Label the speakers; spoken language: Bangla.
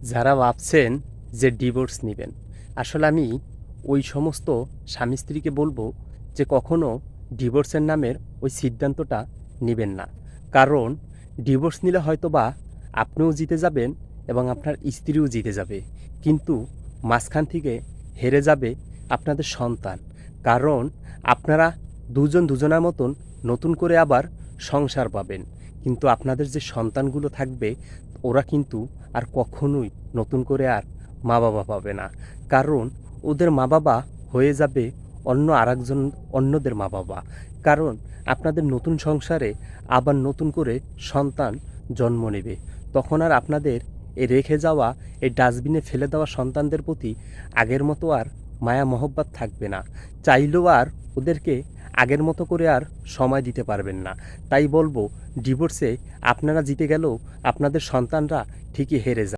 Speaker 1: যারা ভাবছেন যে ডিভোর্স নিবেন, আসলে আমি ওই সমস্ত স্বামী স্ত্রীকে বলবো যে কখনো ডিভোর্সের নামের ওই সিদ্ধান্তটা নিবেন না। কারণ ডিভোর্স নিলে হয়তোবা আপনিও জিতে যাবেন এবং আপনার স্ত্রীও জিতে যাবে। কিন্তু মাঝখান থেকে হেরে যাবে আপনাদের সন্তান। কারণ আপনারা দুজন দুজনার মতন নতুন করে আবার সংসার পাবেন। কিন্তু আপনাদের যে সন্তানগুলো থাকবে ওরা কিন্তু আর কখনোই নতুন করে আর মা-বাবা পাবে না। কারণ ওদের মা-বাবা হয়ে যাবে অন্য আরেকজন অন্যদের মা-বাবা। কারণ আপনাদের নতুন সংসারে আবার নতুন করে সন্তান জন্ম নেবে। তখন আর আপনাদের এই রেখে যাওয়া, এই ডাস্টবিনে ফেলে দেওয়া সন্তানদের প্রতি আগের মতো আর মায়া মহব্বত থাকবে না। চাইলেও আর ওদেরকে আগের মতো করে আর সময় দিতে পারবেন না। তাই বলবো ডিভোর্সে আপনারা জিতে গেলেও আপনাদের সন্তানরা ঠিকই হেরে যাবে।